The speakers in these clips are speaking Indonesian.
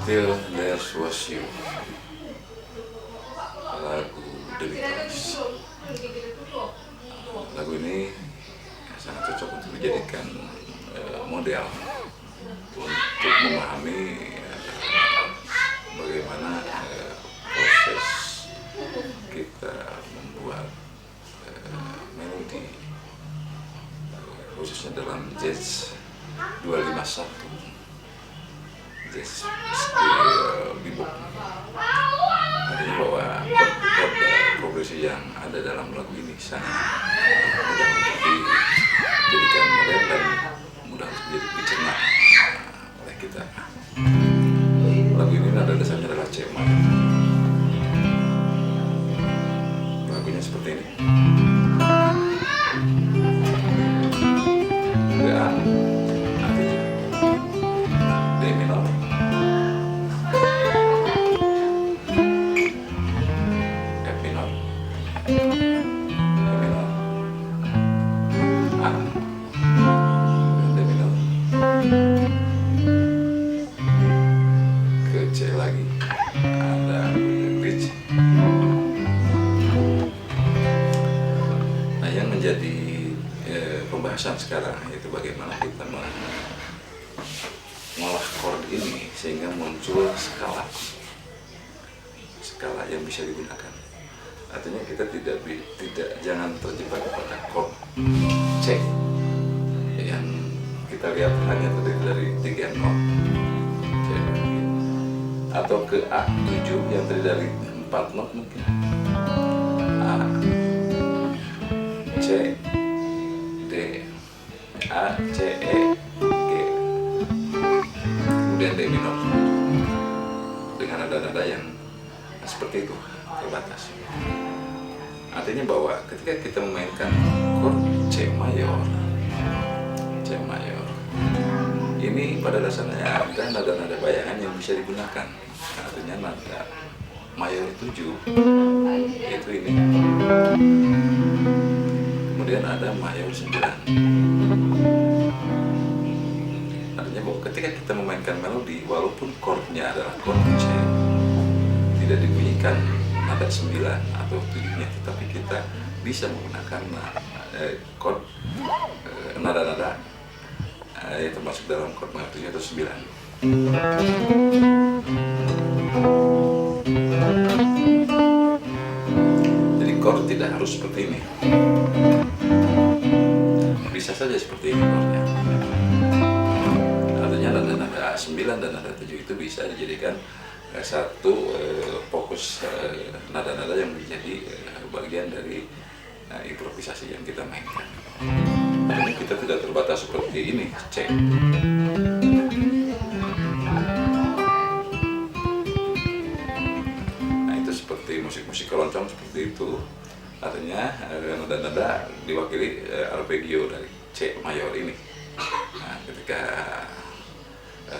Till There Was You, lagu The Beatles. Lagu ini sangat cocok untuk dijadikan model untuk memahami bagaimana proses kita membuat melodi, khususnya dalam jazz 251, jazz bebop. Artinya bahwa chord progresi yang ada dalam lagu ini sangat mudah untuk dijadikan model dan mudah untuk dicerna oleh kita. Lagu ini nada dasarnya adalah C major. Lagunya seperti ini. A, D minor, F minor, E minor, A, D minor, ke C lagi, ada bridge. Nah, yang menjadi pembahasan sekarang yaitu bagaimana kita mengolah chord ini sehingga muncul skala yang bisa digunakan. Artinya kita jangan terjebak pada chord C yang kita lihat hanya terdiri dari 3 not, C, atau ke A7 yang terdiri dari 4 not mungkin, A, C, D, A, C, E, G, kemudian D minor dengan nada-nada yang seperti itu terbatas. Artinya bahwa ketika kita memainkan chord C mayor, ini pada dasarnya ada nada-nada bayangan yang bisa digunakan. Artinya nada mayor 7 yaitu ini. Kemudian ada mayor 9. Artinya bahwa ketika kita memainkan melodi, walaupun chordnya adalah chord C, tidak dibunyikan nada 9 atau 7-nya, tetapi kita bisa menggunakan chord nada-nada yang termasuk dalam chord mayor 7 atau 9. Jadi chord tidak harus seperti ini. Bisa saja seperti ini chordnya. Artinya nada-nada 9 dan nada 7 itu bisa dijadikan satu fokus nada-nada yang menjadi bagian dari improvisasi yang kita mainkan. Artinya kita tidak terbatas seperti ini, C. Nah, itu seperti musik-musik keroncong seperti itu. Artinya nada-nada diwakili arpeggio dari C mayor ini. Nah, ketika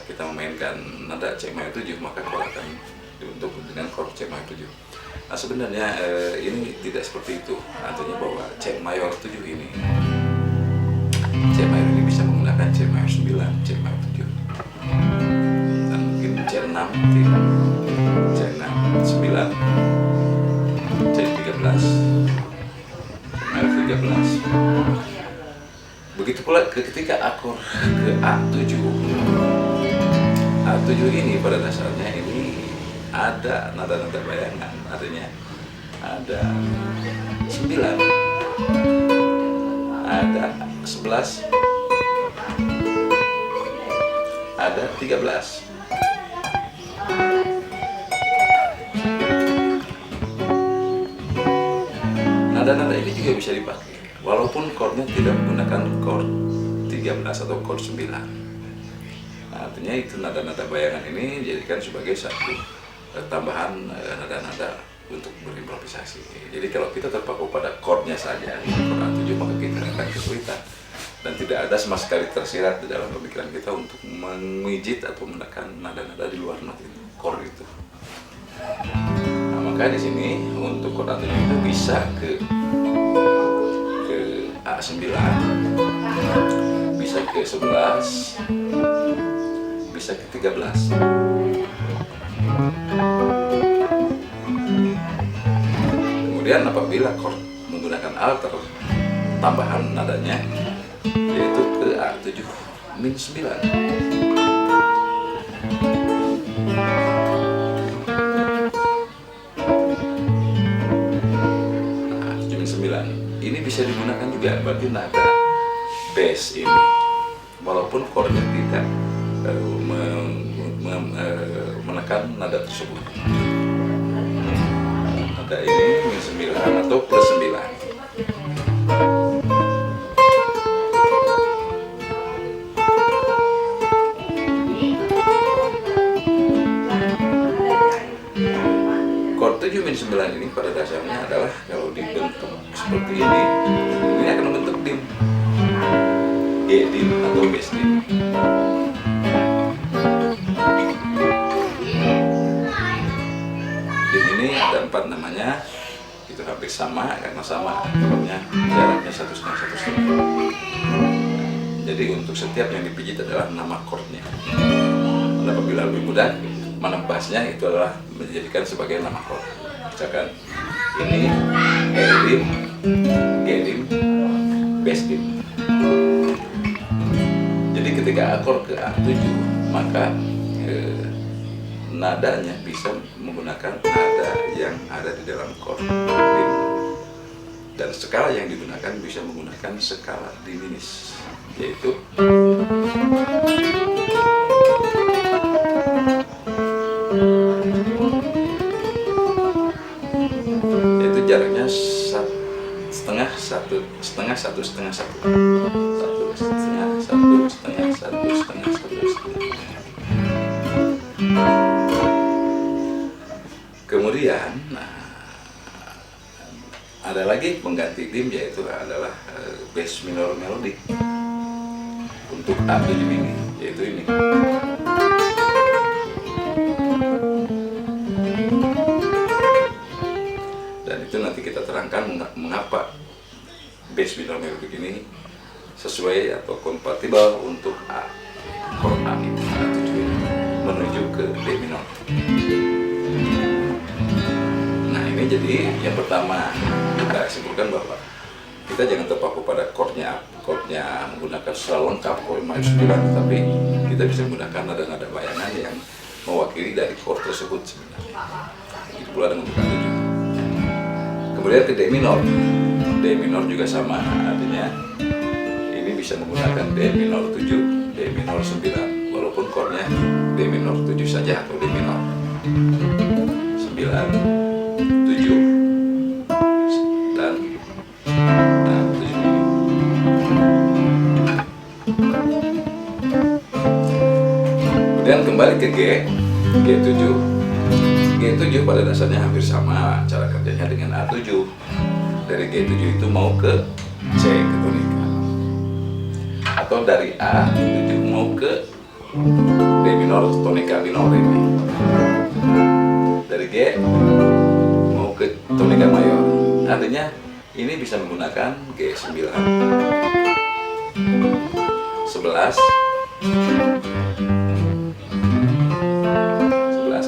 kita memainkan nada C mayor 7, maka chord akan dibentuk dengan chord C mayor 7. Nah, sebenarnya ini tidak seperti itu. Artinya bahwa C mayor 7 ini, C mayor ini bisa menggunakan C mayor 9, C mayor 7, dan mungkin C6 tidak, C6, 9, C13, C13. Begitu pula ketika akor ke A7. A7 ini pada dasarnya ini ada nada-nada bayangan, artinya ada 9, ada 11, ada 13. Nada-nada ini juga bisa dipakai walaupun chordnya tidak menggunakan chord 13 atau chord 9. Artinya itu nada-nada bayangan ini dijadikan sebagai satu tambahan nada-nada untuk berimprovisasi. Jadi kalau kita terpaku pada chordnya saja, chord A7, maka kita akan kesulitan dan tidak ada sama sekali tersirat di dalam pemikiran kita untuk memijit atau menekan nada-nada di luar not itu, chord itu. Nah, maka di sini untuk chord A7 itu bisa ke A9, bisa ke 11, bisa ke 13. Kemudian apabila chord menggunakan alter, tambahan nadanya yaitu ke A7 min 9. Ini bisa digunakan juga berarti nada bass ini, walaupun chordnya tidak menekan nada tersebut. Nada ini min 9 atau plus 9. Chord 7 min 9 ini pada dasarnya adalah kalau dibentuk seperti ini akan membentuk dim, G dim atau bass dim. Dim ini ada 4 namanya, itu hampir sama karena sama chordnya jaraknya 1/2 Jadi untuk setiap yang dipijit adalah nama chordnya. Apabila lebih mudah menebasnya, itu adalah menjadikan sebagai nama chord. Misalkan ini E dim, G dim, bass dim. Jadi ketika akord ke A7 maka nadanya bisa menggunakan nada yang ada di dalam chord dim, dan skala yang digunakan bisa menggunakan skala diminis, yaitu jaraknya 1/2 Kemudian ada lagi pengganti dim, yaitu adalah bass minor melodic untuk A7 ini, yaitu ini. Dan itu nanti kita terangkan mengapa bass minor melodic ini sesuai atau kompatibel untuk chord A itu, A7 ini menuju ke D minor. Nah ini jadi yang pertama kita simpulkan bahwa kita jangan terpaku pada chordnya menggunakan secara lengkap chord minor 9, tapi kita bisa menggunakan nada-nada bayangan yang mewakili dari chord tersebut sebenarnya. Itu pula dengan A7. Kemudian ke D minor. D minor juga sama, artinya ini bisa menggunakan D minor 7, D minor 9, walaupun chordnya D minor 7 saja atau D minor 9, 7 dan 7 ini. Kemudian kembali ke G, G7. G7 pada dasarnya hampir sama cara kerjanya dengan A7. Dari G7 itu mau ke C, ke tonika, atau dari A7 mau ke D minor tonika minor ini. Dari G mau ke tonika mayor. Artinya ini bisa menggunakan G9, 11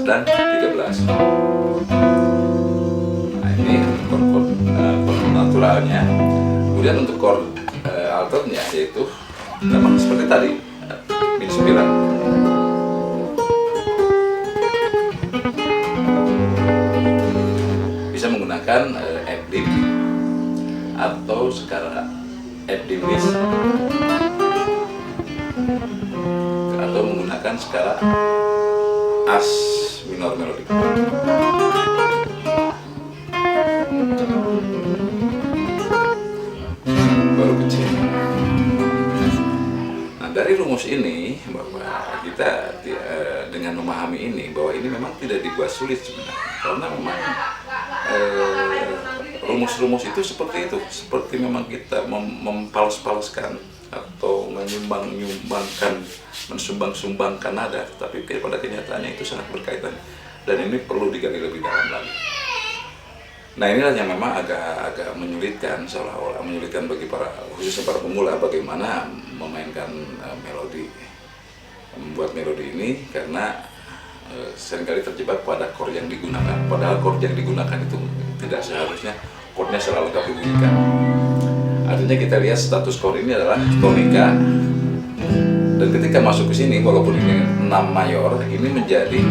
dan 13. Nah ini chord naturalnya. Kemudian untuk chord alternya yaitu memang seperti tadi min 9. Bisa menggunakan F dim atau skala F dimis, atau menggunakan skala As minor melodic. Baru kecil. Nah dari rumus ini bahwa kita dengan memahami ini bahwa ini memang tidak dibuat sulit sebenarnya, karena memang rumus-rumus itu seperti itu, seperti memang kita mempalas-palaskan atau mensumbang-sumbangkan nada, tetapi pada kenyataannya itu sangat berkaitan dan ini perlu digali lebih dalam lagi. Nah inilah yang memang agak menyulitkan, seolah-olah menyulitkan bagi khususnya para pemula bagaimana memainkan membuat melodi ini, karena seringkali terjebak pada chord yang digunakan, padahal chord yang digunakan itu tidak seharusnya chordnya selalu lengkap dibunyikan. Artinya kita lihat status chord ini adalah tonika, dan ketika masuk ke sini walaupun ini 6 mayor, ini menjadi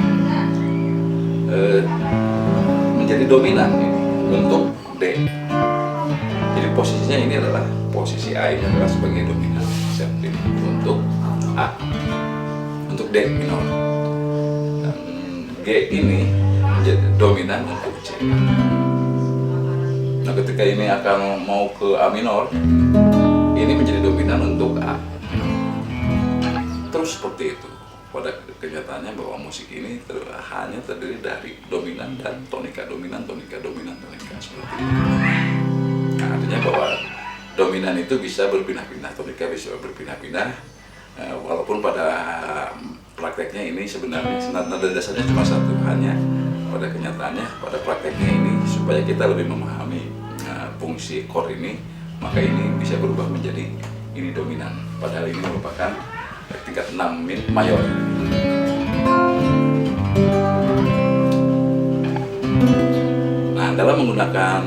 dominan ini untuk D. Jadi posisinya ini adalah posisi A ini adalah sebagai dominan seperti ini untuk A, untuk D minor, dan G ini menjadi dominan untuk C. Nah, ketika ini akan mau ke A minor, ini menjadi dominan untuk A. Terus seperti itu. Pada kenyataannya bahwa musik ini hanya terdiri dari dominan dan tonika, dominan, tonika, dominan, tonika, seperti itu. Nah, artinya bahwa dominan itu bisa berpindah-pindah, tonika bisa berpindah-pindah, walaupun pada prakteknya ini sebenarnya nada dasarnya cuma satu, hanya pada kenyataannya pada prakteknya ini supaya kita lebih memahami fungsi chord ini, maka ini bisa berubah menjadi ini dominan, padahal ini merupakan tingkat 6 mayor. Nah, dalam menggunakan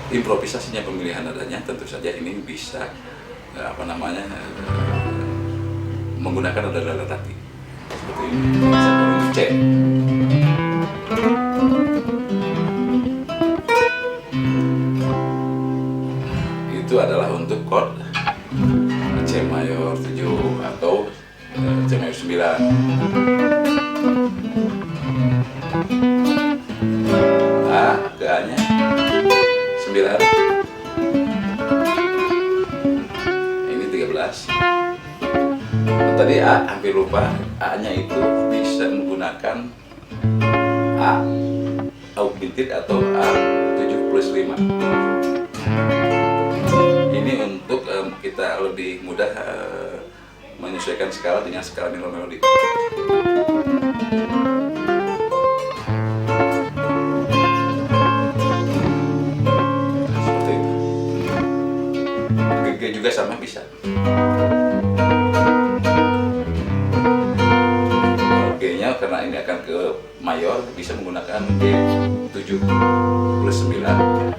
improvisasinya pemilihan nadanya, tentu saja ini bisa menggunakan nada-nada tadi seperti ini. C. Itu adalah untuk chord C mayor 7 atau C mayor 9. A ke A nya 9. Ini 13. Nah, tadi A hampir lupa, A nya itu bisa menggunakan A augmented atau A 7 plus 5. Ini untuk kita lebih mudah menyesuaikan skala dengan skala nilai melodi. Seperti itu. G juga sama bisa. G-nya karena ini akan ke mayor bisa menggunakan G 7 plus 9.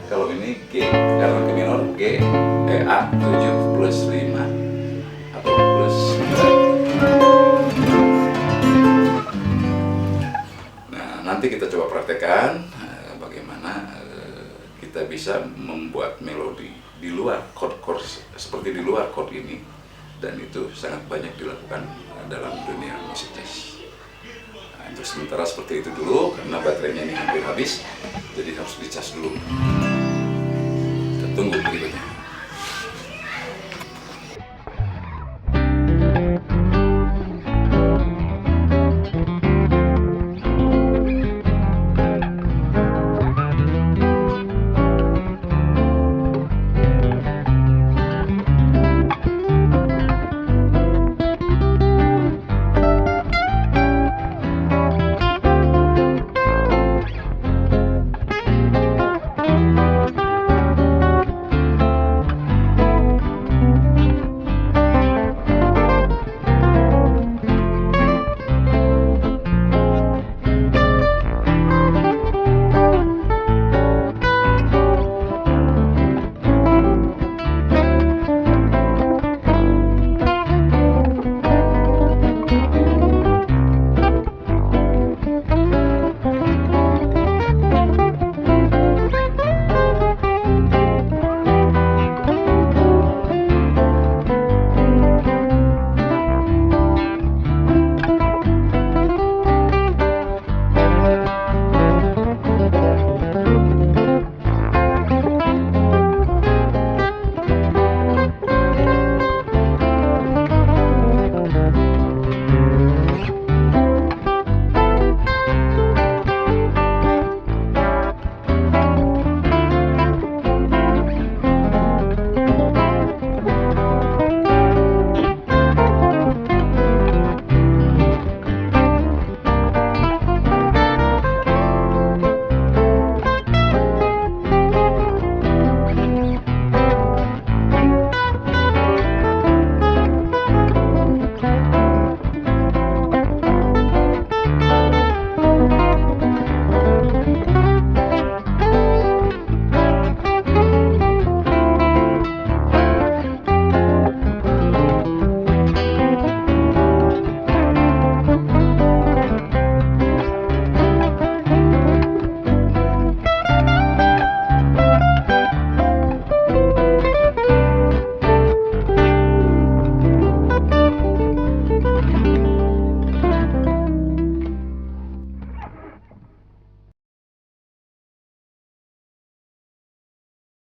Kalau ini G karena ke minor G A 7 plus 5 atau plus 9. Nah, nanti kita coba praktekkan bagaimana kita bisa membuat melodi di luar chord-chord seperti di luar chord ini, dan itu sangat banyak dilakukan dalam dunia musik jazz. Nah, untuk sementara seperti itu dulu karena baterainya ini hampir habis, jadi harus dicas dulu. Kita tunggu berikutnya.